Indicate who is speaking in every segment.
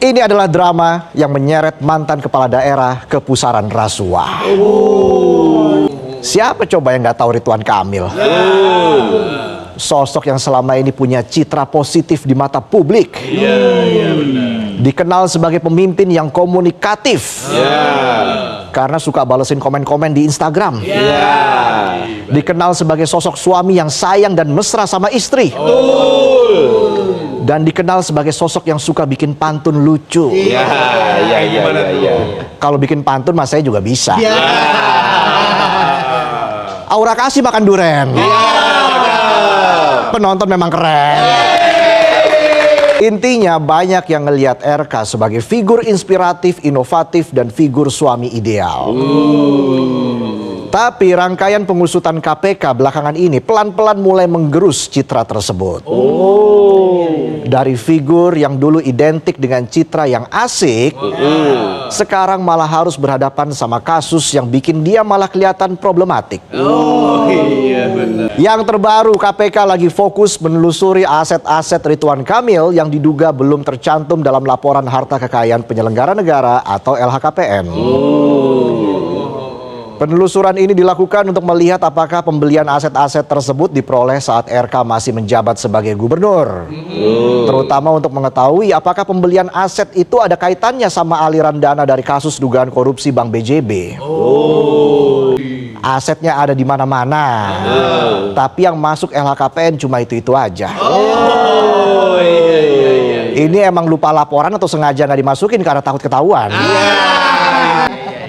Speaker 1: Ini adalah drama yang menyeret mantan kepala daerah ke pusaran rasuah. Siapa coba yang nggak tahu Ridwan Kamil? Sosok yang selama ini punya citra positif di mata publik. Dikenal sebagai pemimpin yang komunikatif. Karena suka balesin komen-komen di Instagram. Dikenal sebagai sosok suami yang sayang dan mesra sama istri. Dan dikenal sebagai sosok yang suka bikin pantun lucu. Kalau bikin pantun mas saya juga bisa. Aura kasih makan duren. Penonton memang keren. Intinya banyak yang ngelihat RK sebagai figur inspiratif, inovatif, dan figur suami ideal. Tapi rangkaian pengusutan KPK belakangan ini pelan-pelan mulai menggerus citra tersebut. Dari figur yang dulu identik dengan citra yang asik, sekarang malah harus berhadapan sama kasus yang bikin dia malah kelihatan problematik. Yang terbaru, KPK lagi fokus menelusuri aset-aset Ridwan Kamil yang diduga belum tercantum dalam laporan harta kekayaan penyelenggara negara atau LHKPN. Penelusuran ini dilakukan untuk melihat apakah pembelian aset-aset tersebut diperoleh saat RK masih menjabat sebagai gubernur. Terutama untuk mengetahui apakah pembelian aset itu ada kaitannya sama aliran dana dari kasus dugaan korupsi Bank BJB. Asetnya ada di mana-mana. Tapi yang masuk LHKPN cuma itu-itu aja. Ini emang lupa laporan atau sengaja nggak dimasukin karena takut ketahuan?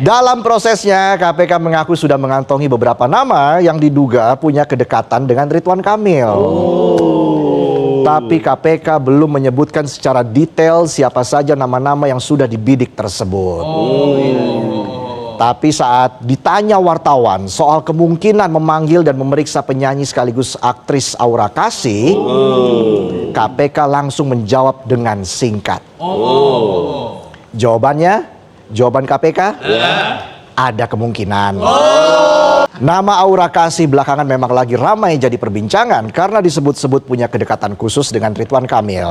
Speaker 1: Dalam prosesnya, KPK mengaku sudah mengantongi beberapa nama yang diduga punya kedekatan dengan Ridwan Kamil. Tapi KPK belum menyebutkan secara detail siapa saja nama-nama yang sudah dibidik tersebut. Tapi saat ditanya wartawan soal kemungkinan memanggil dan memeriksa penyanyi sekaligus aktris Aura Kasih, KPK langsung menjawab dengan singkat. Jawaban KPK? Ada kemungkinan. Nama Aura Kasih belakangan memang lagi ramai jadi perbincangan karena disebut-sebut punya kedekatan khusus dengan Ridwan Kamil.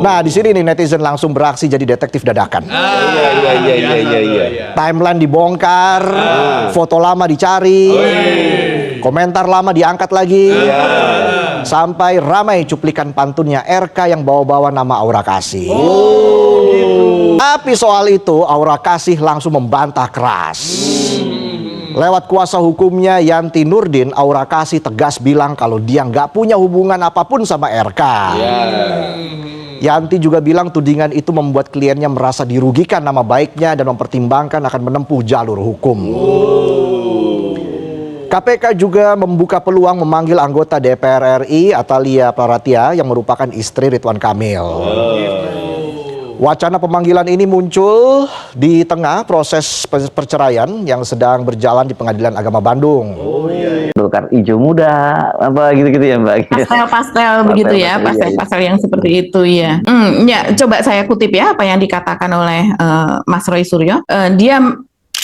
Speaker 1: Nah, di sini nih netizen langsung beraksi jadi detektif dadakan. Timeline dibongkar, foto lama dicari, komentar lama diangkat lagi, sampai ramai cuplikan pantunnya RK yang bawa-bawa nama Aura Kasih. Tapi soal itu Aura Kasih langsung membantah keras. Lewat kuasa hukumnya Yanti Nurdin, Aura Kasih tegas bilang kalau dia nggak punya hubungan apapun sama RK. Yanti juga bilang tudingan itu membuat kliennya merasa dirugikan nama baiknya dan mempertimbangkan akan menempuh jalur hukum. KPK juga membuka peluang memanggil anggota DPR RI Atalia Praratia yang merupakan istri Ridwan Kamil. Wacana pemanggilan ini muncul di tengah proses perceraian yang sedang berjalan di Pengadilan Agama Bandung.
Speaker 2: Kartu hijau muda, apa gitu-gitu ya Mbak?
Speaker 3: Pastel begitu ya, pastel yang seperti itu ya. Ya, coba saya kutip ya apa yang dikatakan oleh Mas Roy Suryo.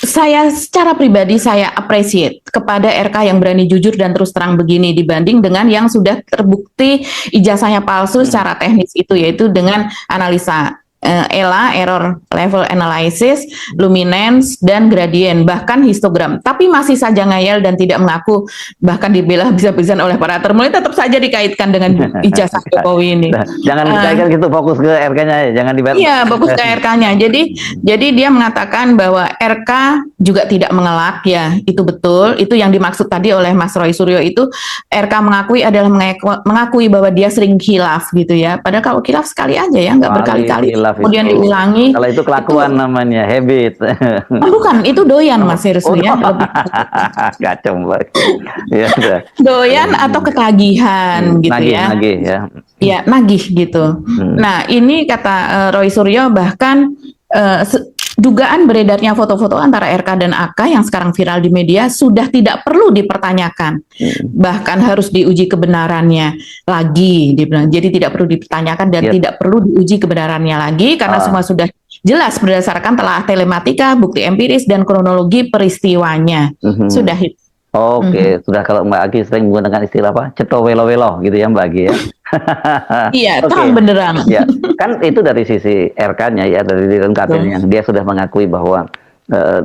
Speaker 3: Saya secara pribadi saya appreciate kepada RK yang berani jujur dan terus terang begini dibanding dengan yang sudah terbukti ijazahnya palsu secara teknis itu, yaitu dengan analisa ELA, error level analysis, luminance, dan gradient, bahkan histogram. Tapi masih saja ngayal dan tidak mengaku, bahkan dibela bisa-bisan oleh para termuli, tetap saja dikaitkan dengan ijazah Jokowi ini.
Speaker 2: Jangan dikaitkan gitu, fokus ke RK-nya ya, jangan dibantah. Iya,
Speaker 3: fokus ke RK-nya. Jadi dia mengatakan bahwa RK juga tidak mengelak, ya itu betul. Itu yang dimaksud tadi oleh Mas Roy Suryo itu, RK mengakui adalah mengakui bahwa dia sering khilaf gitu ya. Padahal kalau khilaf sekali aja ya, nggak berkali-kali. Kemudian diulangi.
Speaker 2: Kalau itu kelakuan namanya, habit.
Speaker 3: Bukan, itu doyan Mas Herslu ya.
Speaker 2: Kacau Mbak. Ya,
Speaker 3: doyan atau ketagihan gitu ya.
Speaker 2: Nagih ya.
Speaker 3: Ya, nagih gitu. Nah, ini kata Roy Suryo bahkan dugaan beredarnya foto-foto antara RK dan AK yang sekarang viral di media sudah tidak perlu dipertanyakan, bahkan harus diuji kebenarannya lagi, dibilang. Jadi tidak perlu dipertanyakan dan tidak perlu diuji kebenarannya lagi karena semua sudah jelas berdasarkan telah telematika, bukti empiris dan kronologi peristiwanya. Sudah itu.
Speaker 2: Oke, sudah kalau Mbak Agi sering menggunakan istilah apa? Ceto welo-welo gitu ya Mbak Agi ya.
Speaker 3: Iya,
Speaker 2: Oke.
Speaker 3: terang benderang.
Speaker 2: Ya, kan itu dari sisi RK-nya ya, dari Ridwan Kamilnya. Dia sudah mengakui bahwa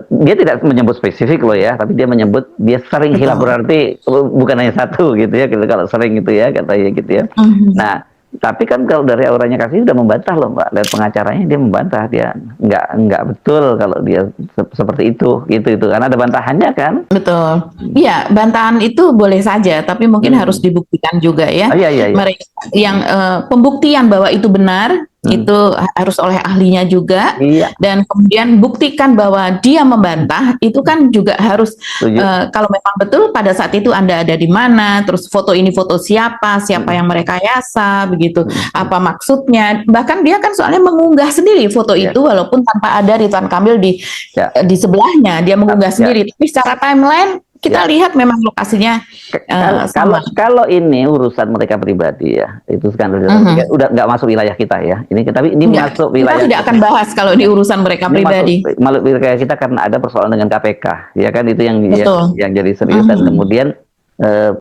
Speaker 2: dia tidak menyebut spesifik loh ya, tapi dia menyebut dia sering hilaf, berarti bukan hanya satu gitu ya, gitu, kalau sering gitu ya katanya gitu ya. Nah, tapi kan kalau dari auranya Kasih sudah membantah loh Mbak, lihat pengacaranya dia membantah, dia nggak betul kalau dia seperti itu gitu karena ada bantahannya kan.
Speaker 3: Betul. Iya, bantahan itu boleh saja, tapi mungkin harus dibuktikan juga ya.
Speaker 2: Iya.
Speaker 3: Mereka yang pembuktian bahwa itu benar itu harus oleh ahlinya juga.
Speaker 2: Iya.
Speaker 3: Dan kemudian buktikan bahwa dia membantah itu kan juga harus kalau memang betul pada saat itu Anda ada di mana, terus foto ini foto siapa yang merekayasa begitu, apa maksudnya. Bahkan dia kan soalnya mengunggah sendiri foto itu walaupun tanpa ada Ridwan Kamil di sebelahnya, dia mengunggah sendiri. Tapi secara timeline kita lihat memang lokasinya sama.
Speaker 2: Kalau ini urusan mereka pribadi ya, itu skandal udah nggak masuk wilayah kita ya. Tapi ini masuk wilayah.
Speaker 3: Kita tidak akan bahas kalau di urusan mereka pribadi.
Speaker 2: Masuk wilayah kita karena ada persoalan dengan KPK, ya kan, itu yang jadi serius. Dan kemudian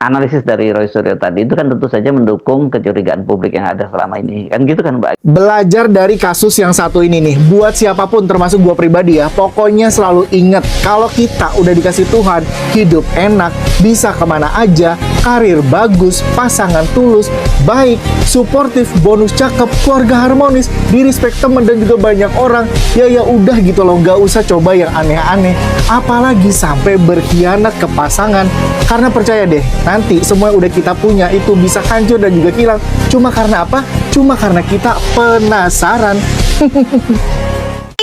Speaker 2: analisis dari Roy Suryo tadi itu kan tentu saja mendukung kecurigaan publik yang ada selama ini, kan gitu kan Mbak.
Speaker 4: Belajar dari kasus yang satu ini nih, buat siapapun termasuk gua pribadi ya, pokoknya selalu ingat kalau kita udah dikasih Tuhan hidup enak, bisa kemana aja, karir bagus, pasangan tulus, baik, suportif, bonus cakep, keluarga harmonis, di respect temen dan juga banyak orang, ya udah gitu loh, nggak usah coba yang aneh-aneh, apalagi sampai berkhianat ke pasangan. Karena percaya deh, nanti semua yang udah kita punya itu bisa hancur dan juga hilang. Cuma karena apa? Cuma karena kita penasaran.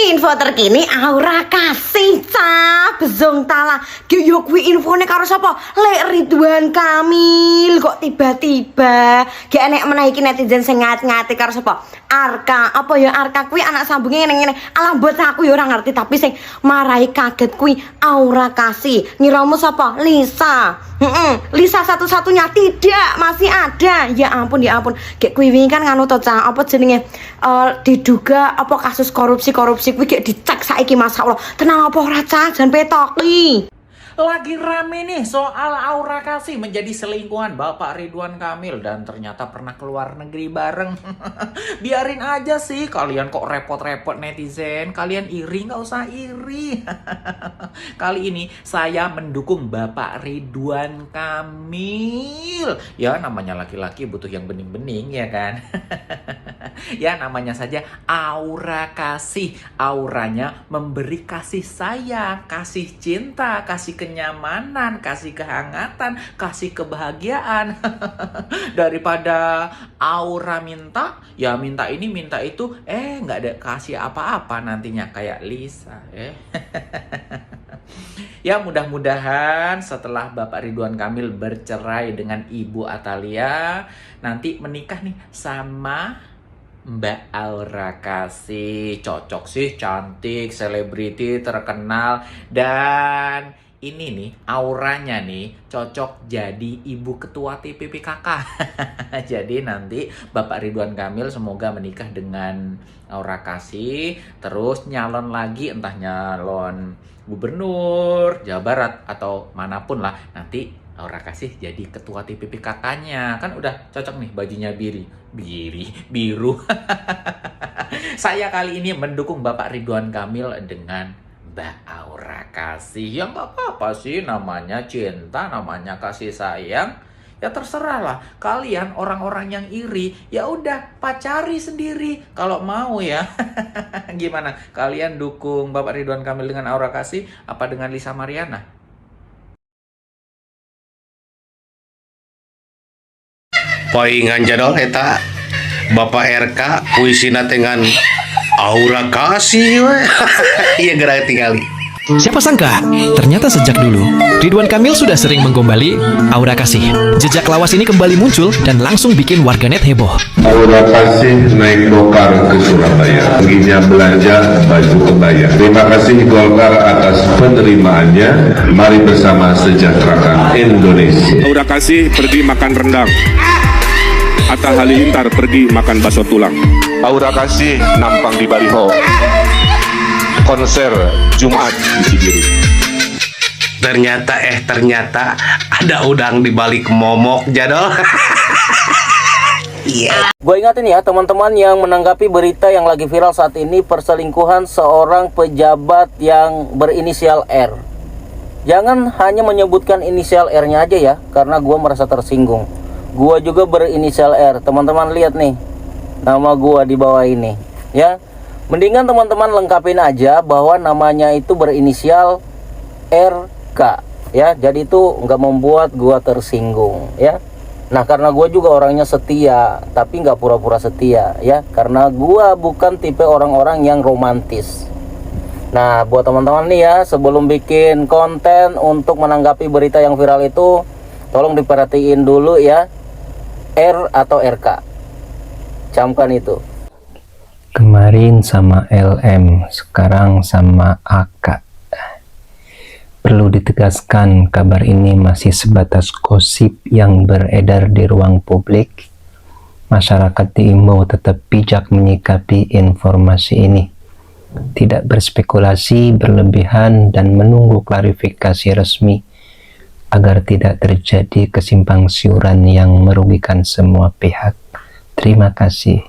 Speaker 5: Info terkini Aura Kasih bezong tala yo kuwi infone karo sapa? Lek Ridwan Kamil kok tiba-tiba gak enek menawa iki netizen sing ngat-ngati karo sapa? Arka. Apa ya Arka kuwi anak sambunge ngene-ngene. Alah mbot aku ya ora ngerti, tapi sing marai kaget kuwi Aura Kasih. Ngiramu sapa? Lisa. Lisa satu-satunya tidak, masih ada. Ya ampun. Gek kuwi wingi kan nganu to Cah, apa jenenge? Diduga apa kasus korupsi kuwi gek dicek saiki masyaallah. Tenang apa ora Cah, jan petoki.
Speaker 6: Lagi rame nih soal Aura Kasih menjadi selingkuhan Bapak Ridwan Kamil dan ternyata pernah keluar negeri bareng. Biarin aja sih, kalian kok repot-repot netizen, kalian iri nggak usah iri. Kali ini saya mendukung Bapak Ridwan Kamil. Ya namanya laki-laki butuh yang bening-bening ya kan. Ya namanya saja Aura Kasih. Auranya memberi kasih sayang, kasih cinta, kasih kenyamanan, kasih kehangatan, kasih kebahagiaan. Daripada Aura minta, ya minta ini minta itu, nggak ada kasih apa-apa nantinya kayak Lisa. Ya mudah-mudahan setelah Bapak Ridwan Kamil bercerai dengan Ibu Atalia, nanti menikah nih sama Mbak Aura Kasih. Cocok sih, cantik, selebriti, terkenal, dan ini nih auranya nih cocok jadi ibu ketua TPPKK. Jadi nanti Bapak Ridwan Kamil semoga menikah dengan Aura Kasih, terus nyalon lagi, entah nyalon gubernur Jawa Barat atau manapun lah, nanti Aura Kasih jadi ketua TPPKK-nya. Kan udah cocok nih bajunya biru. Saya kali ini mendukung Bapak Ridwan Kamil dengan Mbak Aura Kasih. Ya nggak apa-apa sih, namanya cinta, namanya kasih sayang. Ya terserah lah kalian orang-orang yang iri, ya udah pacari sendiri kalau mau ya. Gimana? Kalian dukung Bapak Ridwan Kamil dengan Aura Kasih apa dengan Lisa Mariana?
Speaker 7: Paingan jadol eta Bapak RK puisina dengan Aura Kasih. Iya gerak tinggali.
Speaker 8: Siapa sangka, ternyata sejak dulu Ridwan Kamil sudah sering menggombali Aura Kasih. Jejak lawas ini kembali muncul dan langsung bikin warganet heboh.
Speaker 9: Aura Kasih naik Golkar ke Surabaya, perginya belanja baju kebaya. Terima kasih Golkar atas penerimaannya. Mari bersama sejahterakan Indonesia.
Speaker 10: Aura Kasih pergi makan rendang. Atta Halilintar pergi makan bakso tulang.
Speaker 9: Aura Kasih nampang di baliho konser Jumat di Cibiru.
Speaker 7: Ternyata ada udang di balik momok jadol.
Speaker 11: Gue ingatin ya teman-teman yang menanggapi berita yang lagi viral saat ini, perselingkuhan seorang pejabat yang berinisial R. Jangan hanya menyebutkan inisial R-nya aja ya, karena gue merasa tersinggung. Gue juga berinisial R. Teman-teman lihat nih, nama gue di bawah ini ya. Mendingan teman-teman lengkapin aja bahwa namanya itu berinisial RK ya. Jadi itu nggak membuat gue tersinggung ya. Nah karena gue juga orangnya setia, tapi nggak pura-pura setia ya, karena gue bukan tipe orang-orang yang romantis. Nah buat teman-teman nih ya, sebelum bikin konten untuk menanggapi berita yang viral itu, tolong diperhatiin dulu ya, R atau RK, camkan itu.
Speaker 12: Kemarin sama LM, sekarang sama AK. Perlu ditegaskan, kabar ini masih sebatas gosip yang beredar di ruang publik. Masyarakat diimbau tetap bijak menyikapi informasi ini. Tidak berspekulasi berlebihan dan menunggu klarifikasi resmi agar tidak terjadi kesimpang siuran yang merugikan semua pihak. Terima kasih.